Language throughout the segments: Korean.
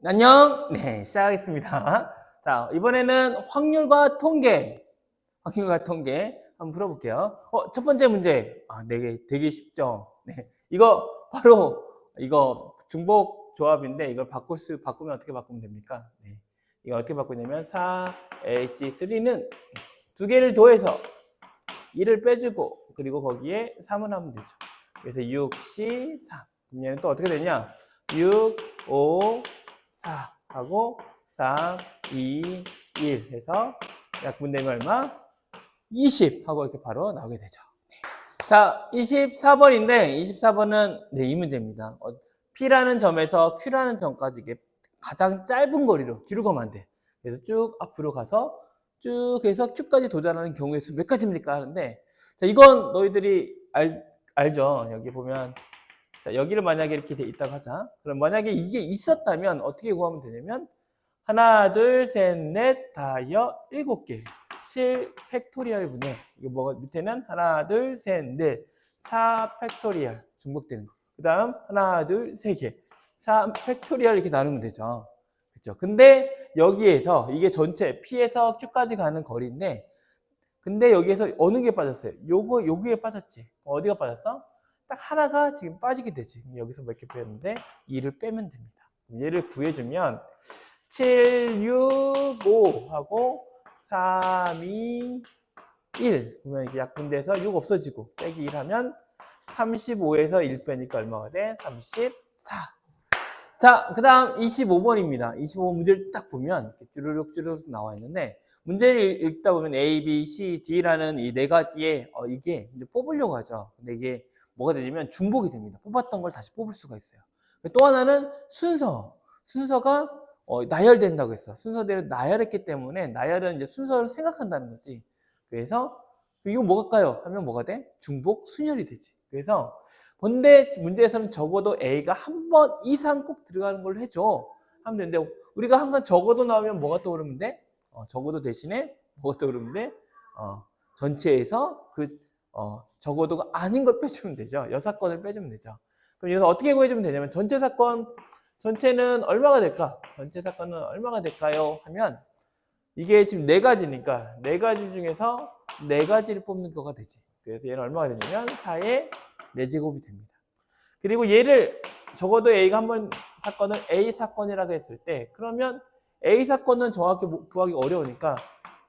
안녕. 네, 시작하겠습니다. 자, 이번에는 확률과 통계 한번 풀어볼게요. 첫 번째 문제. 되게 쉽죠? 네, 이거 바로 이거 중복 조합인데 이걸 바꾸면 어떻게 바꾸면 됩니까? 네, 이거 어떻게 바꾸냐면 4H3는 두 개를 더해서 1을 빼주고 그리고 거기에 3을 하면 되죠. 그래서 6C3. 그럼 얘는 또 어떻게 되냐? 6, 5, 4 하고 3, 2, 1 해서 약분되면 얼마? 20 하고 이렇게 바로 나오게 되죠. 자, 24번인데 24번은 이 문제입니다. P라는 점에서 Q라는 점까지 이게 가장 짧은 거리로 뒤로 가면 안 돼. 그래서 쭉 앞으로 가서 쭉 해서 Q까지 도달하는 경우의 수 몇 가지입니까? 하는데 자, 이건 너희들이 알죠? 여기 보면 자, 여기를 만약에 이렇게 돼 있다고 하자. 그럼 만약에 이게 있었다면 어떻게 구하면 되냐면 하나, 둘, 셋, 넷, 다여, 7개. 7 팩토리얼 분의 이거 뭐가 밑에는 하나, 둘, 셋, 넷, 4 팩토리얼 중복되는 거. 그 다음 하나, 둘, 세 개. 3 팩토리얼 이렇게 나누면 되죠. 그렇죠? 근데 여기에서 이게 전체 P에서 Q까지 가는 거리인데 근데 여기에서 어느 게 빠졌어요? 요게 빠졌지. 어디가 빠졌어? 딱 하나가 지금 빠지게 되지. 여기서 몇 개 빼는데 2를 빼면 됩니다. 얘를 구해주면 7, 6, 5 하고 3, 2, 1. 그러면 이게 약분돼서 6 없어지고 빼기 1 하면 35에서 1 빼니까 얼마가 돼? 34. 자, 그 다음 25번입니다. 25번 문제를 딱 보면 쭈르륵 나와 있는데 문제를 읽다 보면 A, B, C, D라는 이 네 가지에 이게 이제 뽑으려고 하죠. 근데 이게 뭐가 되냐면 중복이 됩니다. 뽑았던 걸 다시 뽑을 수가 있어요. 또 하나는 순서가 나열된다고 했어. 순서대로 나열했기 때문에 나열은 이제 순서를 생각한다는 거지. 그래서 이거 뭐일까요? 하면 뭐가 돼? 중복 순열이 되지. 그래서 근데 문제에서는 적어도 A가 한 번 이상 꼭 들어가는 걸로 해줘. 하면 되는데 우리가 항상 적어도 나오면 뭐가 떠오르면 돼? 적어도 대신에 뭐가 떠오르면 돼? 전체에서 적어도가 아닌 걸 빼주면 되죠. 여사건을 빼주면 되죠. 그럼 여기서 어떻게 구해주면 되냐면 전체는 얼마가 될까? 전체 사건은 얼마가 될까요? 하면 이게 지금 네 가지니까 네 가지 중에서 네 가지를 뽑는 거가 되지. 그래서 얘는 얼마가 되냐면 4의 4제곱이 됩니다. 그리고 얘를 적어도 A가 한번 사건을 A 사건이라고 했을 때 그러면 A 사건은 정확히 구하기 어려우니까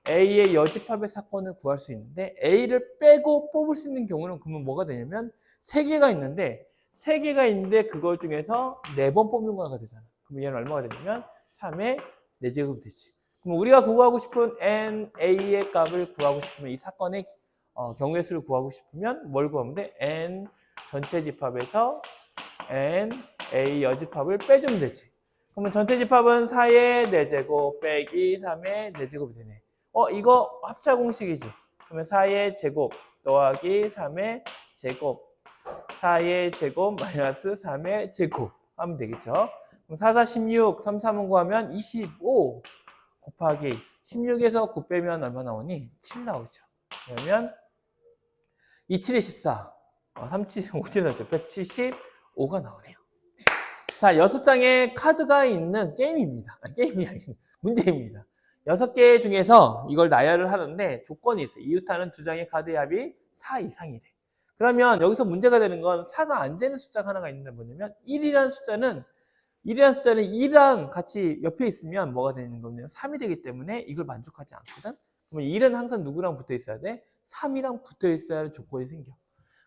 A의 여집합의 사건을 구할 수 있는데 A를 빼고 뽑을 수 있는 경우는 그러면 뭐가 되냐면 3개가 있는데 그걸 중에서 4번 뽑는 거가 되잖아. 그럼 얘는 얼마가 되냐면 3의 4제곱이 되지. 그럼 우리가 구하고 싶은 n, a의 값을 구하고 싶으면 이 사건의 경우의 수를 구하고 싶으면 뭘 구하면 돼? n 전체 집합에서 n, a 여집합을 빼주면 되지. 그러면 전체 집합은 4의 4제곱 빼기 3의 4제곱이 되네. 이거 합차 공식이지. 그러면 4의 제곱 더하기 3의 제곱 4의 제곱 마이너스 3의 제곱 하면 되겠죠. 그럼 4, 4, 16, 3, 3은 구하면 25 곱하기 16에서 9 빼면 얼마 나오니? 7 나오죠. 그러면 2, 7에 14, 3, 7, 5, 7, 175가 나오네요. 자, 6장의 카드가 있는 게임입니다. 게임이 아니고 문제입니다. 6개 중에서 이걸 나열을 하는데 조건이 있어요. 이웃하는 2장의 카드의 합이 4 이상이래. 그러면 여기서 문제가 되는 건 4가 안 되는 숫자가 하나가 있는데 뭐냐면 1이라는 숫자는 2랑 같이 옆에 있으면 뭐가 되는 거냐면 3이 되기 때문에 이걸 만족하지 않거든. 그러면 1은 항상 누구랑 붙어 있어야 돼? 3이랑 붙어 있어야 할 조건이 생겨.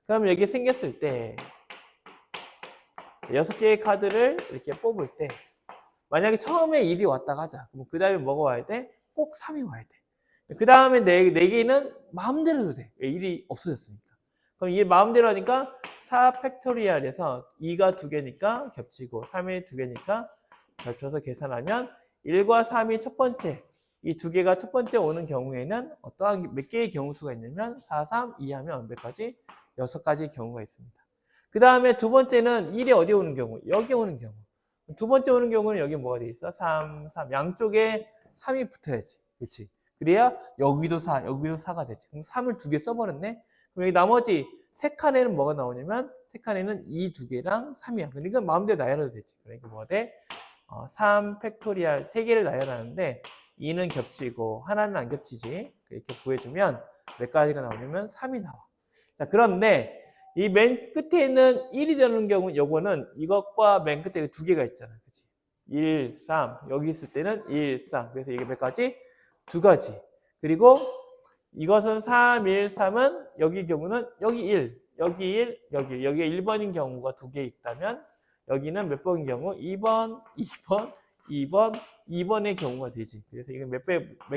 그러면 여기 생겼을 때 6개의 카드를 이렇게 뽑을 때 만약에 처음에 1이 왔다가 하자. 그럼 그 다음에 뭐가 와야 돼? 꼭 3이 와야 돼. 그 다음에 4개는 마음대로 해도 돼. 1이 없어졌으니까. 그럼 이 마음대로 하니까 4 팩토리얼에서 2가 2개니까 겹치고 3이 2개니까 겹쳐서 계산하면 1과 3이 첫 번째, 이 2개가 첫 번째 오는 경우에는 어떠한 몇 개의 경우수가 있냐면 4, 3, 2 하면 몇 가지? 6가지의 경우가 있습니다. 그 다음에 두 번째는 1이 어디 오는 경우? 여기 오는 경우. 두 번째 오는 경우는 여기 뭐가 돼 있어? 3, 3. 양쪽에 3이 붙어야지. 그렇지? 그래야 여기도 4, 여기도 4가 되지. 그럼 3을 2개 써버렸네? 그럼 여기 나머지 세 칸에는 뭐가 나오냐면 세 칸에는 이 2개랑 3이야. 그러니까 마음대로 나열해도 되지. 그러니까 뭐가 돼? 3 팩토리얼 3개를 나열하는데 2는 겹치고 하나는 안 겹치지. 이렇게 구해주면 몇 가지가 나오냐면 3이 나와. 자, 그런데 이 맨 끝에 있는 1이 되는 경우 요거는 이것과 맨 끝에 두 개가 있잖아. 그치? 1, 3. 여기 있을 때는 1, 3. 그래서 이게 몇 가지? 두 가지. 그리고 이것은 3, 1, 3은 여기 경우는 여기 1, 여기 1, 여기가 1번인 경우가 두 개 있다면 여기는 몇 번인 경우? 2번, 2번, 2번, 2번의 경우가 되지. 그래서 이거 몇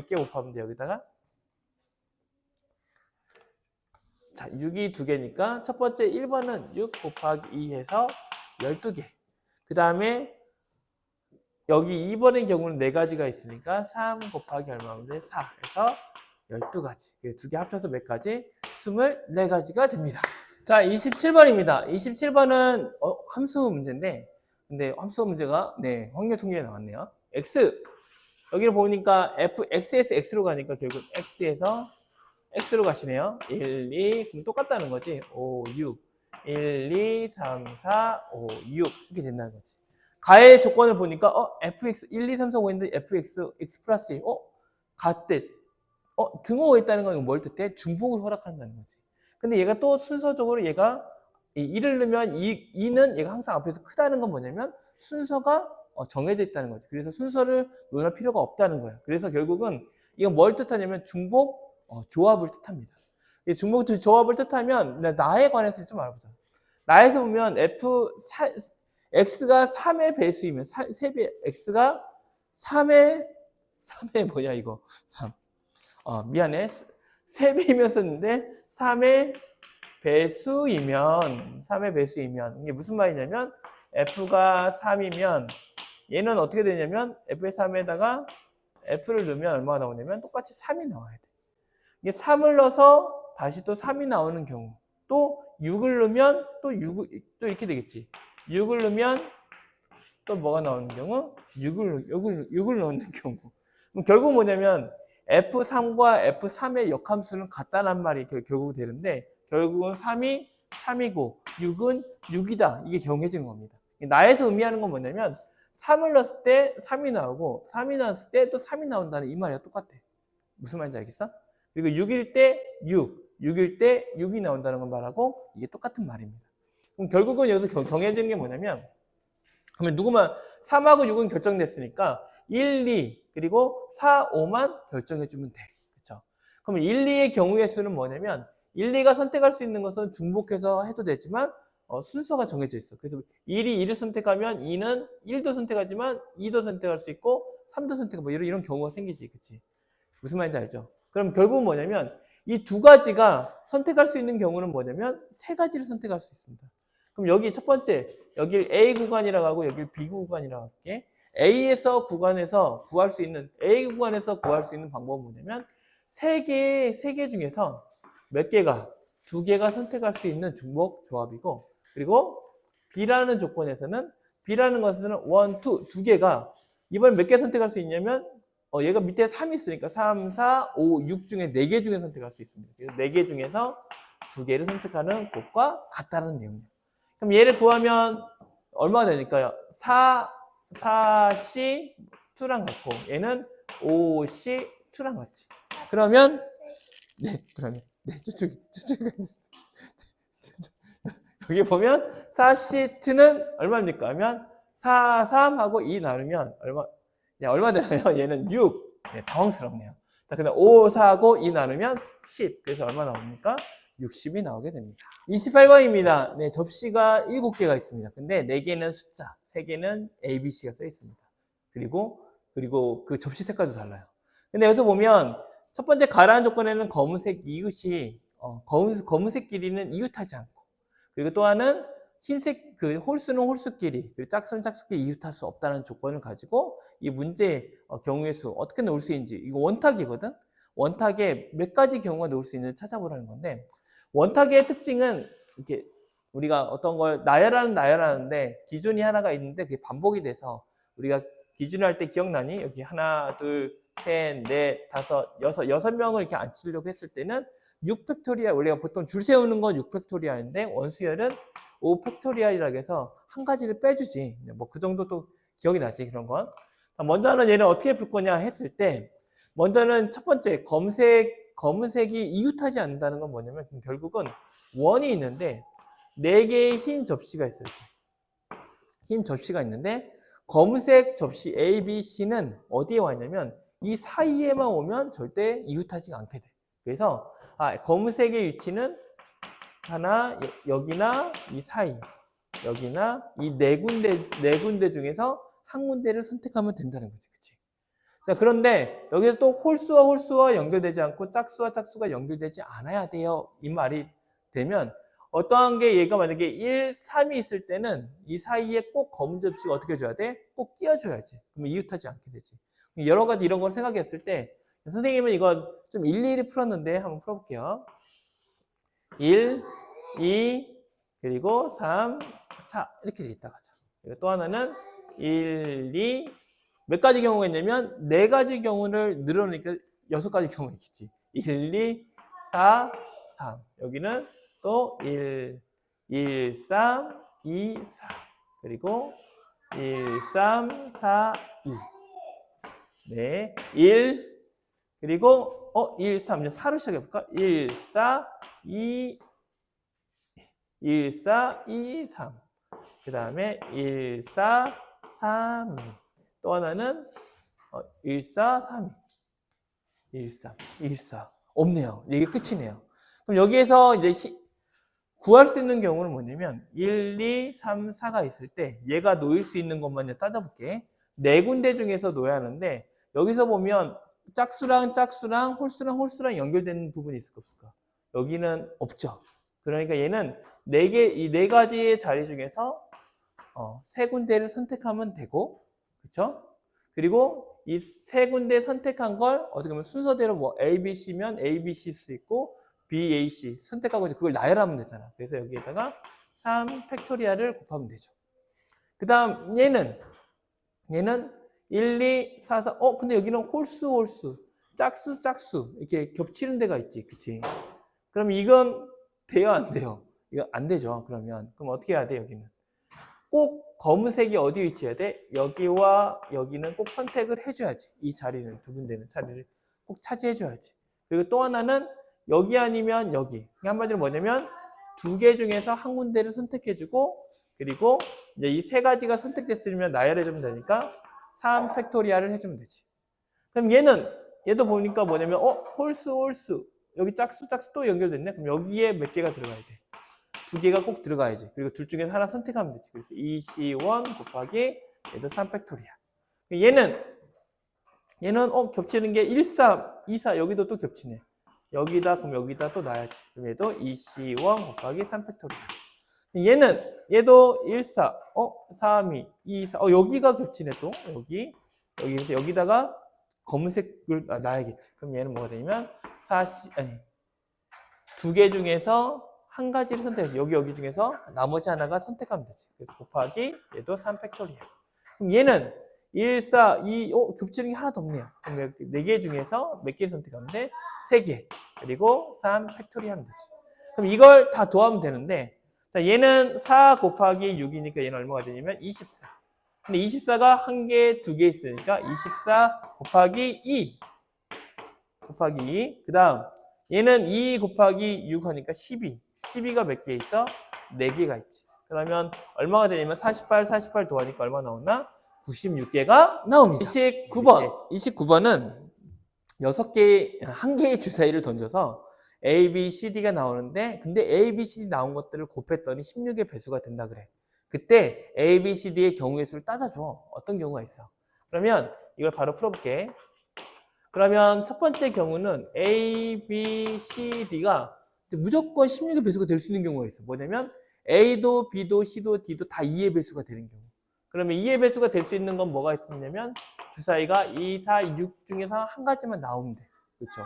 개 곱하면 돼, 여기다가? 자, 6이 두 개니까 첫 번째 1번은 6 곱하기 2 해서 12개. 그 다음에 여기 2번의 경우는 4가지가 있으니까 3 곱하기 얼마면 돼? 4 해서 12가지. 두 개 합쳐서 몇 가지? 24가지가 됩니다. 자, 27번입니다. 27번은 함수 문제인데, 근데 함수 문제가 확률 통계에 나왔네요. x 여기를 보니까 x에서 x로 가니까 결국 x에서 x로 가시네요. 1, 2 그럼 똑같다는 거지. 5, 6 1, 2, 3, 4, 5, 6 이렇게 된다는 거지. 가의 조건을 보니까 fx 1, 2, 3, 4, 5인데 fx x 플러스 1 같대. 등호가 있다는 건 뭘 뜻해? 중복을 허락한다는 거지. 근데 얘가 또 순서적으로 얘가 1을 넣으면 2는 얘가 항상 앞에서 크다는 건 뭐냐면 순서가 정해져 있다는 거지. 그래서 순서를 논할 필요가 없다는 거야. 그래서 결국은 이건 뭘 뜻하냐면 중복 조합을 뜻합니다. 이 중복 조합을 뜻하면 나에 관해서 좀 알아보자. 나에서 보면 x가 3의 배수이면 3배 x가 3의 뭐냐 이거 3 미안해 3배이면 썼는데 3의 배수이면 이게 무슨 말이냐면 f가 3이면 얘는 어떻게 되냐면 f의 3에다가 f를 넣으면 얼마가 나오냐면 똑같이 3이 나와야 돼. 이게 3을 넣어서 다시 또 3이 나오는 경우 또 6을 넣으면 또 이렇게 되겠지. 6을 넣으면 또 뭐가 나오는 경우 6을 넣는 경우 그럼 결국 뭐냐면 F3과 F3의 역함수는 같다는 말이 결국 되는데 결국은 3이 3이고 6은 6이다. 이게 정해지는 겁니다. 나에서 의미하는 건 뭐냐면 3을 넣었을 때 3이 나오고 3이 나왔을 때 또 3이 나온다는 이 말이랑 똑같아. 무슨 말인지 알겠어? 그리고 6일 때 6일 때 6이 나온다는 건 말하고 이게 똑같은 말입니다. 그럼 결국은 여기서 정해지는 게 뭐냐면 그러면 누구만 3하고 6은 결정됐으니까 1, 2 그리고 4, 5만 결정해주면 돼. 그렇죠? 그럼 1, 2의 경우의 수는 뭐냐면 1, 2가 선택할 수 있는 것은 중복해서 해도 되지만 순서가 정해져 있어. 그래서 1이 2를 선택하면 2는 1도 선택하지만 2도 선택할 수 있고 3도 선택하고 이런 경우가 생기지. 그치? 무슨 말인지 알죠? 그럼 결국은 뭐냐면 이 두 가지가 선택할 수 있는 경우는 뭐냐면 세 가지를 선택할 수 있습니다. 그럼 여기 첫 번째 여길 A 구간이라고 하고 여길 B 구간이라고 할게. A에서 구간에서 구할 수 있는 A 구간에서 구할 수 있는 방법은 뭐냐면 세 개 중에서 몇 개가 두 개가 선택할 수 있는 중복 조합이고 그리고 B라는 조건에서는 B라는 것은 1, 2, 두 개가 이번에 몇 개 선택할 수 있냐면 얘가 밑에 3이 있으니까 3, 4, 5, 6 중에 4개 중에 선택할 수 있습니다. 그래서 4개 중에서 2개를 선택하는 것과 같다는 내용이에요. 그럼 얘를 구하면 얼마가 되니까요? 4C 2랑 같고 얘는 5C 2랑 같지. 그러면 저쪽에 여기 보면 4C 2는 얼마입니까? 하면 4, 3하고 2 나누면 얼마 되나요? 얘는 6. 당황스럽네요. 자, 근데 5, 4하고 2 나누면 10. 그래서 얼마 나옵니까? 60이 나오게 됩니다. 28번입니다. 접시가 7개가 있습니다. 근데 4개는 숫자, 3개는 A, B, C가 써 있습니다. 그리고 그 접시 색깔도 달라요. 근데 여기서 보면 첫 번째 가라앉 조건에는 검은색 이웃이 검은색 길이는 이웃하지 않고 그리고 또 하나는 흰색 그 홀수는 홀수끼리 그리고 짝수는 짝수끼리 이웃할 수 없다는 조건을 가지고 이 문제의 경우의 수 어떻게 넣을 수 있는지 이거 원탁이거든. 원탁에 몇 가지 경우가 넣을 수 있는지 찾아보라는 건데 원탁의 특징은 이렇게 우리가 어떤 걸 나열하는데 기준이 하나가 있는데 그게 반복이 돼서 우리가 기준을 할 때 기억나니? 여기 하나, 둘, 셋, 넷, 다섯, 여섯 명을 이렇게 앉히려고 했을 때는 6팩토리얼, 우리가 보통 줄 세우는 건 6팩토리얼인데 원수열은 5팩토리얼이라고 해서 한 가지를 빼주지. 뭐 그 정도 또 기억이 나지, 그런 건. 먼저는 얘는 어떻게 풀 거냐 했을 때, 먼저는 첫 번째, 검은색이 이웃하지 않는다는 건 뭐냐면, 결국은 원이 있는데, 4개의 흰 접시가 있어요. 흰 접시가 있는데, 검은색 접시 A, B, C는 어디에 와 있냐면, 이 사이에만 오면 절대 이웃하지 않게 돼. 그래서, 검은색의 위치는 하나, 여기나 이 사이, 여기나 이 네 군데 중에서 한 군데를 선택하면 된다는 거지. 그치? 자, 그런데 여기서 또 홀수와 홀수와 연결되지 않고 짝수와 짝수가 연결되지 않아야 돼요. 이 말이 되면 어떠한 게 얘가 만약에 1, 3이 있을 때는 이 사이에 꼭 검은 접시가 어떻게 해줘야 돼? 꼭 끼워줘야지. 그러면 이웃하지 않게 되지. 여러 가지 이런 걸 생각했을 때 선생님은 이거 좀 일일이 풀었는데 한번 풀어볼게요. 1, 2, 그리고 3, 4 이렇게 돼 있다 가자. 그리고 또 하나는 1, 2, 몇 가지 경우가 있냐면 4가지 경우를 늘어놓으니까 6가지 경우가 있겠지. 1, 2, 4, 3. 여기는 또 1, 1, 3, 2, 4. 그리고 1, 3, 4, 2. 네. 1, 그리고 1, 3. 이제 4로 시작해볼까? 1, 4, 2, 1, 4, 2, 3. 그 다음에 1, 4, 3, 2. 또 하나는 1, 4, 3, 2. 1, 3, 1, 4. 없네요. 이게 끝이네요. 그럼 여기에서 이제 구할 수 있는 경우는 뭐냐면 1, 2, 3, 4가 있을 때 얘가 놓일 수 있는 것만 따져볼게. 4군데 중에서 놓여야 하는데 여기서 보면 짝수랑 짝수랑 홀수랑 홀수랑 연결되는 부분이 있을까 없을까? 여기는 없죠. 그러니까 얘는 이 4가지의 자리 중에서 3군데를 선택하면 되고, 그쵸? 그리고 이 3군데 선택한 걸 어떻게 보면 순서대로 뭐 A, B, C면 A, B, C일 수 있고 B, A, C 선택하고 이제 그걸 나열하면 되잖아. 그래서 여기에다가 3 팩토리얼을 곱하면 되죠. 그 다음 얘는 1, 2, 4, 4. 근데 여기는 홀수, 짝수 이렇게 겹치는 데가 있지, 그치? 그럼 이건 돼요, 안 돼요? 이거 안 되죠. 그럼 어떻게 해야 돼, 여기는? 꼭 검은색이 어디 위치해야 돼? 여기와 여기는 꼭 선택을 해줘야지. 이 자리는, 두 군데는 자리를 꼭 차지해줘야지. 그리고 또 하나는 여기 아니면 여기. 한마디로 뭐냐면 2개 중에서 한 군데를 선택해주고, 그리고 이제 이 3가지가 선택됐으면 나열해주면 되니까 3 팩토리얼을 해주면 되지. 그럼 얘도 보니까 뭐냐면 홀수. 여기 짝수 또 연결됐네. 그럼 여기에 몇 개가 들어가야 돼? 2개가 꼭 들어가야지. 그리고 둘 중에서 하나 선택하면 되지. 그래서 2C1 곱하기 얘도 3 팩토리얼. 얘는 겹치는 게 1, 3, 2, 4 여기도 또 겹치네. 그럼 여기다 또 놔야지. 그럼 얘도 2C1 곱하기 3 팩토리얼. 얘도 1, 4, 3, 2, 4. 여기가 겹치네 또. 그래서 여기다가 검은색을 놔야겠지. 그럼 얘는 뭐가 되냐면 2개 중에서 한 가지를 선택해서 여기 중에서 나머지 하나가 선택하면 되지. 그래서 곱하기 얘도 3 팩토리얼. 그럼 얘는 1, 4, 2, 겹치는 게 하나도 없네요. 그럼 4개 중에서 몇 개 선택하면 돼? 3개. 그리고 3 팩토리얼 하면 되지. 그럼 이걸 다 더하면 되는데, 자, 얘는 4 곱하기 6이니까 얘는 얼마가 되냐면 24. 근데 24가 1개, 2개 있으니까 24 곱하기 2. 그 다음, 얘는 2 곱하기 6 하니까 12. 12가 몇 개 있어? 4개가 있지. 그러면 얼마가 되냐면 48 더하니까 얼마 나오나? 96개가 나옵니다. 29번은 1개의 주사위를 던져서 A, B, C, D가 나오는데 근데 A, B, C, D 나온 것들을 곱했더니 16의 배수가 된다 그래. 그때 A, B, C, D의 경우의 수를 따져줘. 어떤 경우가 있어? 그러면 이걸 바로 풀어볼게. 그러면 첫 번째 경우는 A, B, C, D가 무조건 16의 배수가 될 수 있는 경우가 있어. 뭐냐면 A도 B도 C도 D도 다 2의 배수가 되는 경우. 그러면 2의 배수가 될 수 있는 건 뭐가 있었냐면 주사위가 2, 4, 6 중에서 한 가지만 나오면 돼. 그렇죠?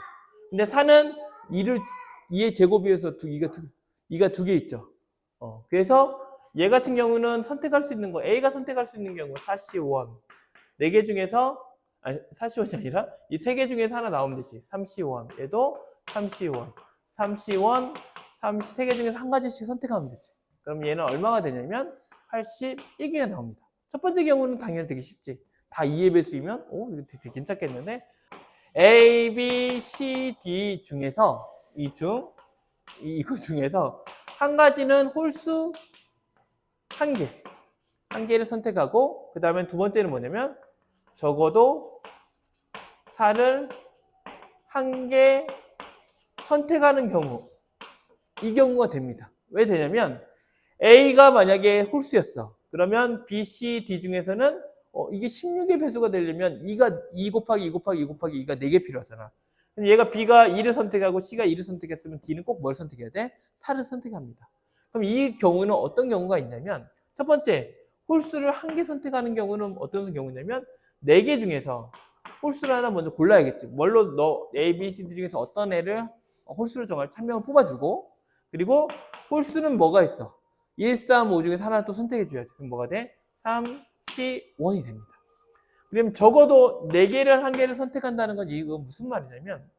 근데 4는 2의 제곱이어서 2가 2개 있죠. 그래서 얘 같은 경우는 선택할 수 있는 거 A가 선택할 수 있는 경우 4C1 4개 중에서 4C1이 아니라 이 3개 중에서 하나 나오면 되지. 3C1 얘도 3C1 3개 중에서 한 가지씩 선택하면 되지. 그럼 얘는 얼마가 되냐면 81개가 나옵니다. 첫 번째 경우는 당연히 되게 쉽지. 다 2의 배수이면 이거 되게 괜찮겠는데 A, B, C, D 중에서 이거 중에서 한 가지는 홀수 한 개를 선택하고 그 다음에 두 번째는 뭐냐면 적어도 4를 한 개 선택하는 경우 이 경우가 됩니다. 왜 되냐면 A가 만약에 홀수였어. 그러면 B, C, D 중에서는 이게 16의 배수가 되려면 2 곱하기 2 곱하기 2 곱하기 2가 4개 필요하잖아. 얘가 B가 2를 선택하고 C가 2를 선택했으면 D는 꼭 뭘 선택해야 돼? 4를 선택합니다. 그럼 이 경우는 어떤 경우가 있냐면 첫 번째, 홀수를 한 개 선택하는 경우는 어떤 경우냐면 4개 중에서 홀수를 하나 먼저 골라야겠지. 뭘로 너 A, B, C, D 중에서 어떤 애를 홀수를 정할 참명을 뽑아주고 그리고 홀수는 뭐가 있어? 1, 3, 5 중에서 하나 또 선택해줘야지. 그럼 뭐가 돼? 3, 10, 1이 됩니다. 그럼 적어도 4개를 한 개를 선택한다는 건 이거 무슨 말이냐면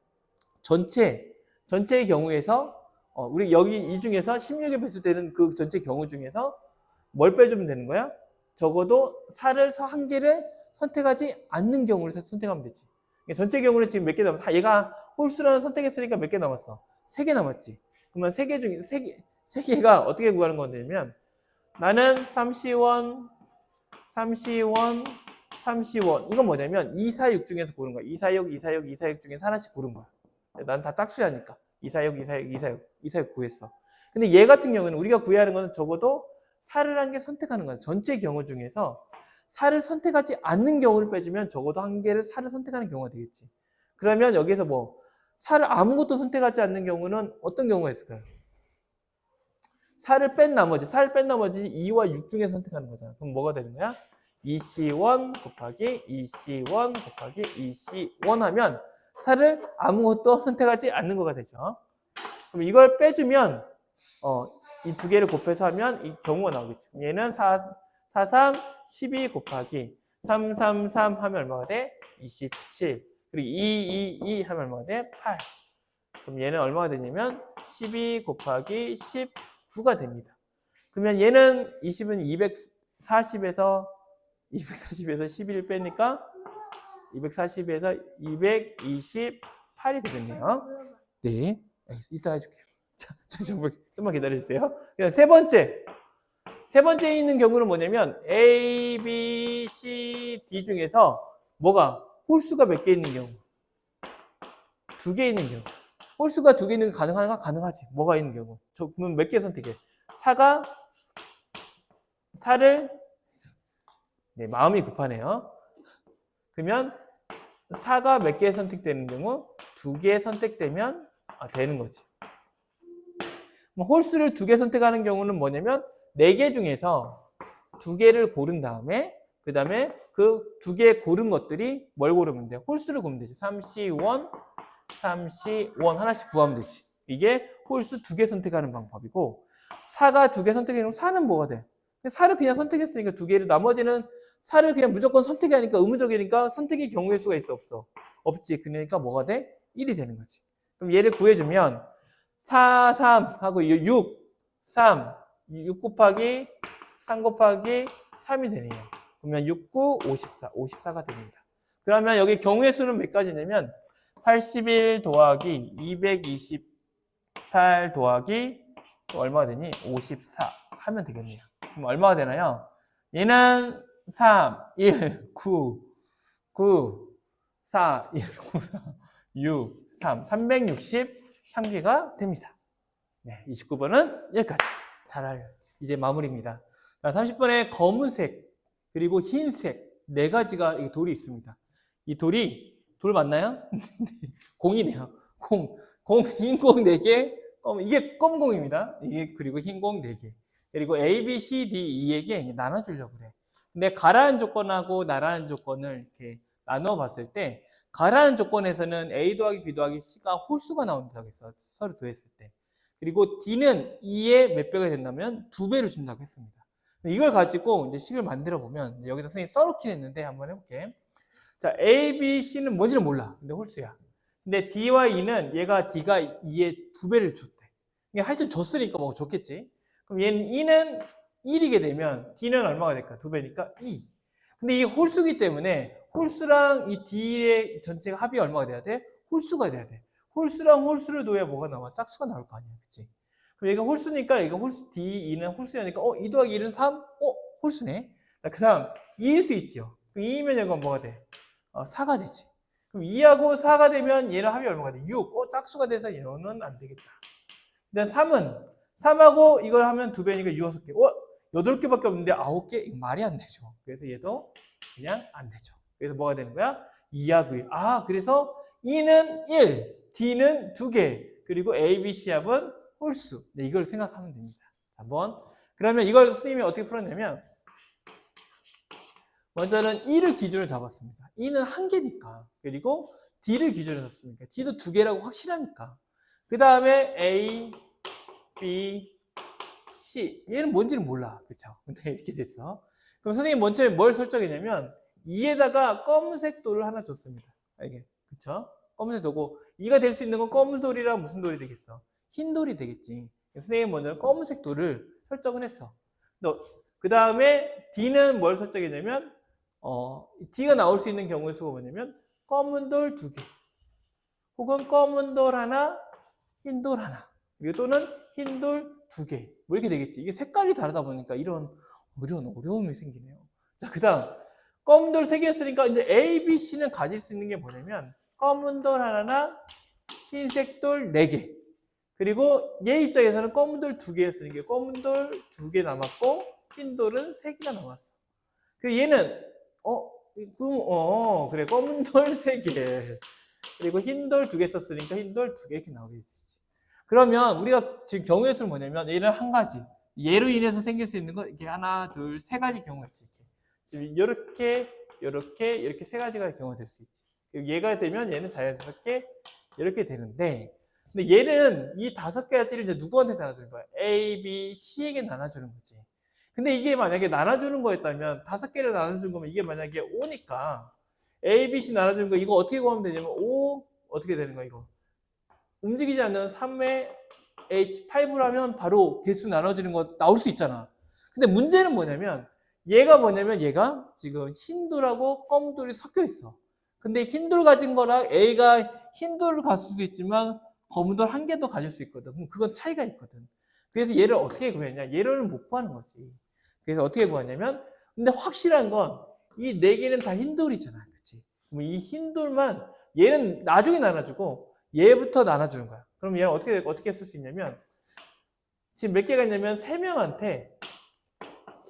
전체의 경우에서 우리 여기 이 중에서 16의 배수되는 그 전체 경우 중에서 뭘 빼주면 되는 거야? 적어도 4를 한 개를 선택하지 않는 경우를 선택하면 되지. 전체 경우는 지금 몇 개 남았어? 얘가 홀수라는 선택했으니까 몇 개 남았어? 3개 남았지. 그러면 3개 중에 3개가 어떻게 구하는 거냐면 나는 30원 이건 뭐냐면 2, 4, 6 중에서 고른 거야. 2, 4, 6, 2, 4, 6, 2, 4, 6 중에서 하나씩 고른 거야. 난 다 짝수야니까 2, 4, 6, 2, 4, 6, 2, 4, 6, 2, 4, 6 구했어. 근데 얘 같은 경우는 우리가 구해야 하는 거는 적어도 4를 한 개 선택하는 거야. 전체 경우 중에서 4를 선택하지 않는 경우를 빼주면 적어도 한 개를 4를 선택하는 경우가 되겠지. 그러면 여기서 4를 아무것도 선택하지 않는 경우는 어떤 경우가 있을까요? 4를 뺀 나머지 2와 6 중에 선택하는 거잖아. 그럼 뭐가 되는 거야? 2C1 곱하기 2C1 곱하기 2C1 하면 4를 아무것도 선택하지 않는 거가 되죠. 그럼 이걸 빼주면 이 두 개를 곱해서 하면 이 경우가 나오겠죠. 얘는 3, 12 곱하기 3, 3, 3 하면 얼마가 돼? 27. 그리고 2 하면 얼마가 돼? 8. 그럼 얘는 얼마가 되냐면 12 곱하기 19가 됩니다. 그러면 얘는 20은 240에서 11 빼니까 240에서 228이 되겠네요. 네, 이따 해줄게요. 자, 좀만 기다려주세요. 세 번째에 있는 경우는 뭐냐면 A, B, C, D 중에서 뭐가 홀수가 몇 개 있는 경우? 2개 있는 경우. 홀수가 2개 있는 게 가능한가? 가능하지. 뭐가 있는 경우? 그러면 몇 개 선택해? 4를 네, 마음이 급하네요. 그러면 4가 몇 개 선택되는 경우? 2개 선택되면 되는 거지. 홀수를 2개 선택하는 경우는 뭐냐면 4개 중에서 2개를 고른 다음에 그 다음에 그 2개 고른 것들이 뭘 고르면 돼? 홀수를 고르면 되지. 3C1 하나씩 구하면 되지. 이게 홀수 2개 선택하는 방법이고 4가 2개 선택하는 경우 4는 뭐가 돼? 4를 그냥 선택했으니까 2개를 나머지는 4를 그냥 무조건 선택하니까 의무적이니까 선택의 경우의 수가 있어 없어? 없지. 그러니까 뭐가 돼? 1이 되는 거지. 그럼 얘를 구해주면 4, 3 하고 6 곱하기 3 곱하기 3이 되네요. 그러면 6, 9, 54가 됩니다. 그러면 여기 경우의 수는 몇 가지냐면 81 더하기 228 더하기 얼마가 되니? 54 하면 되겠네요. 그럼 얼마가 되나요? 얘는 3, 1, 9, 4, 1, 9, 4, 6, 363개가 됩니다. 네, 29번은 여기까지. 이제 마무리입니다. 30번에 검은색, 그리고 흰색, 4가지가 돌이 있습니다. 이 돌 맞나요? 공이네요. 흰 공 4개, 이게 검은 공입니다. 그리고 흰 공 4개. 그리고 A, B, C, D, E에게 나눠주려고 그래. 근데 가라앉은 조건하고 나라는 조건을 이렇게 나눠 봤을 때, 가라앉은 조건에서는 A 더하기 B 더하기 C가 홀수가 나온다고 했어. 서로 더했을 때. 그리고 D는 E의 몇 배가 된다면 2배를 준다고 했습니다. 이걸 가지고 이제 식을 만들어 보면, 여기다 선생님이 써놓긴 했는데 한번 해볼게. 자, A, B, C는 뭔지는 몰라. 근데 홀수야. 근데 D와 E는 얘가 D가 E의 2배를 줬대. 하여튼 줬으니까 줬겠지. 그럼 얘는 E는 1이게 되면 D는 얼마가 될까? 2배니까 2. 근데 이게 홀수기 때문에 홀수랑 이 D의 전체가 합이 얼마가 돼야 돼? 홀수가 돼야 돼. 홀수랑 홀수를 놓아야 뭐가 나와? 짝수가 나올 거 아니야. 그치? 그럼 얘가 홀수니까 얘가 홀수, D, 2는 홀수니까 2 더하기 1은 3? 홀수네. 그 다음 2일 수 있죠. 그럼 2이면 이건 뭐가 돼? 4가 되지. 그럼 2하고 4가 되면 얘는 합이 얼마가 돼? 6. 짝수가 돼서 얘는 안 되겠다. 근데 3은 3하고 이걸 하면 2배니까 6개. 8개밖에 없는데 9개? 이거 말이 안 되죠. 그래서 얘도 그냥 안 되죠. 그래서 뭐가 되는 거야? 2하고 1. 그래서 2는 1, D는 2개, 그리고 A, B, C 합은 홀수. 네, 이걸 생각하면 됩니다. 자, 한번. 그러면 이걸 선생님이 어떻게 풀었냐면, 먼저는 2를 기준으로 잡았습니다. 2는 1개니까. 그리고 D를 기준으로 잡습니다. D도 2개라고 확실하니까. 그 다음에 A, B, C. 얘는 뭔지는 몰라. 그쵸? 근데 이렇게 됐어. 그럼 선생님 먼저 뭘 설정했냐면, 2에다가 검은색 돌을 하나 줬습니다. 이게. 그쵸? 검은색 도고, 2가 될 수 있는 건 검은 돌이랑 무슨 돌이 되겠어? 흰 돌이 되겠지. 선생님 먼저 검은색 돌을 설정을 했어. 그 다음에 D는 뭘 설정했냐면, D가 나올 수 있는 경우의 수가 뭐냐면, 검은 돌 2개. 혹은 검은 돌 하나, 흰 돌 하나. 그리고 또는 흰 돌 2개. 뭐 이렇게 되겠지. 이게 색깔이 다르다 보니까 이런 어려움이 생기네요. 자, 그 다음. 검은 돌 3개였으니까 이제 A, B, C는 가질 수 있는 게 뭐냐면, 검은 돌 하나나 흰색 돌 4개. 그리고 얘 입장에서는 검은 돌 2개였으니까 검은 돌 2개 남았고 흰 돌은 3개가 남았어. 그 얘는 그래 검은 돌 3개. 그리고 흰 돌 2개 썼으니까 흰 돌 2개 이렇게 나오게 되지. 그러면 우리가 지금 경우의 수를 뭐냐면 얘는 한 가지. 얘로 인해서 생길 수 있는 건 이렇게 하나, 둘, 세 가지 경우가 있지. 지금 이렇게 세 가지가 경우가 될 수 있지. 얘가 되면 얘는 자연스럽게 이렇게 되는데, 근데 얘는 이 5가지를 이제 누구한테 나눠주는 거야? A, B, C에게 나눠주는 거지. 근데 이게 만약에 나눠주는 거였다면 5개를 나눠주는 거면 이게 만약에 5니까 A, B, C 나눠주는 거 이거 어떻게 구하면 되냐면 5 어떻게 되는 거야 이거? 움직이지 않는 3의 H8을 하면 바로 개수 나눠지는 거 나올 수 있잖아. 근데 문제는 뭐냐면 얘가 지금 흰돌하고 검돌이 섞여 있어. 근데 흰돌 가진 거랑 A가 흰돌을 가질 수도 있지만 검은돌 1개도 가질 수 있거든. 그럼 그건 차이가 있거든. 그래서 얘를 어떻게 구했냐? 얘를 못 구하는 거지. 그래서 어떻게 구하냐면, 근데 확실한 건 이 4개는 다 흰돌이잖아. 그치? 그럼 이 흰돌만 얘는 나중에 나눠주고 얘부터 나눠주는 거야. 그럼 얘는 어떻게 쓸 수 있냐면, 지금 몇 개가 있냐면 3명한테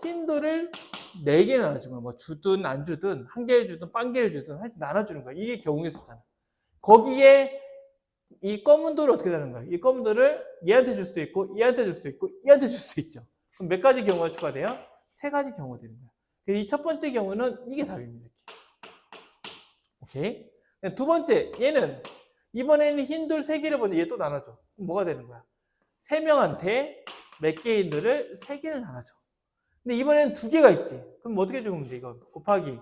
흰돌을 4개를 나눠준 거야. 뭐 주든 안 주든, 1개를 주든, 0개를 주든, 하여튼 나눠주는 거야. 이게 경우의 수잖아. 거기에 이 검은 돌을 어떻게 되는 거야? 이 검은 돌을 얘한테 줄 수도 있고, 얘한테 줄 수도 있고, 얘한테 줄 수도 있죠. 그럼 몇 가지 경우가 추가돼요? 3가지 경우가 되는 거야. 이 첫 번째 경우는 이게 답입니다. 오케이? 두 번째, 얘는 이번에는 흰돌 3개를 보는데 얘 또 나눠줘. 그럼 뭐가 되는 거야? 3명한테 몇 개의 흰돌을 3개를 나눠줘. 근데 이번에는 2개가 있지. 그럼 뭐 어떻게 적으면 돼? 이거 곱하기.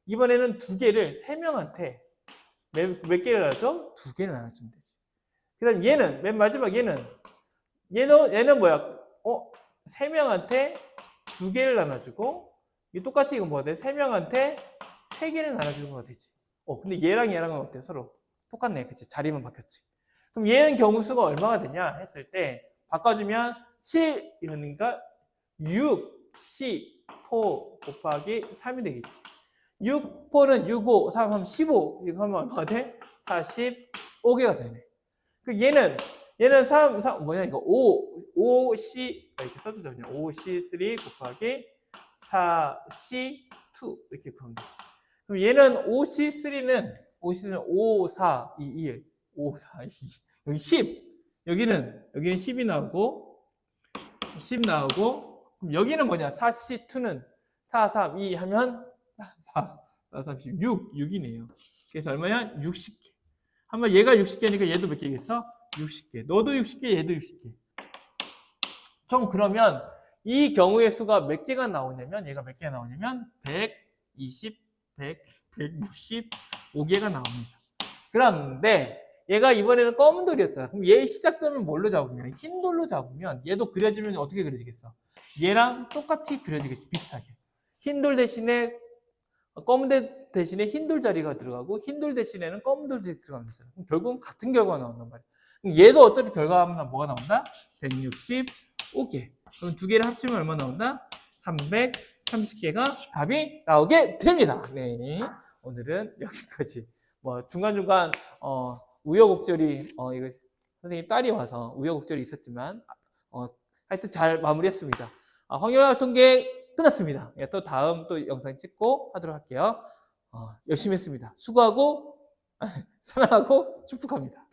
이번에는 2개를 3명한테 몇 개를 나눠줘? 2개를 나눠주면 되지. 그 다음 얘는 맨 마지막 얘는 뭐야? 3명한테 2개를 나눠주고 이 똑같이 이건 뭐가 돼? 3명한테 3개를 나눠주는 거가 되지. 근데 얘랑은 어때? 서로 똑같네. 그치? 자리만 바뀌었지. 그럼 얘는 경우수가 얼마가 되냐 했을 때 바꿔주면 7 이러니까 6, C, 4 곱하기 3이 되겠지. 6, 4는 6, 5, 3 하면 15. 이거 하면 얼마가 돼? 45개가 되네. 그 얘는 3 뭐냐 이거 5C 이렇게 써주죠. 그냥 5C3 곱하기 4C2 이렇게 구하면 되지. 그럼 얘는 5C3는 5, 4, 2, 1 5, 4, 2 여기 10 여기는 10이 나오고 10 나오고 그럼 여기는 뭐냐 4C2는 4, 3, 2 하면 4, 36, 6이네요. 그래서 얼마냐? 60개. 한번 얘가 60개니까 얘도 몇 개겠어? 60개. 너도 60개, 얘도 60개. 총 그러면 이 경우의 수가 몇 개가 나오냐면 얘가 몇 개가 나오냐면 120, 100, 165개가 나옵니다. 그런데 얘가 이번에는 검은 돌이었잖아. 그럼 얘의 시작점을 뭘로 잡으면? 흰 돌로 잡으면 얘도 그려지면 어떻게 그려지겠어? 얘랑 똑같이 그려지겠지. 비슷하게. 흰 돌 대신에 검은 돌 대신에 흰 돌 자리가 들어가고 흰 돌 대신에는 검은 돌 자리가 들어가면서 결국은 같은 결과가 나온단 말이야. 그럼 얘도 어차피 결과하면 뭐가 나온다? 165개. 그럼 두 개를 합치면 얼마 나온다? 330개가 답이 나오게 됩니다. 네. 오늘은 여기까지. 뭐 중간중간 우여곡절이 이거 선생님 딸이 와서 우여곡절이 있었지만 하여튼 잘 마무리했습니다. 확률과 통계 끝났습니다. 예, 또 다음 또 영상 찍고 하도록 할게요. 열심히 했습니다. 수고하고 사랑하고 축복합니다.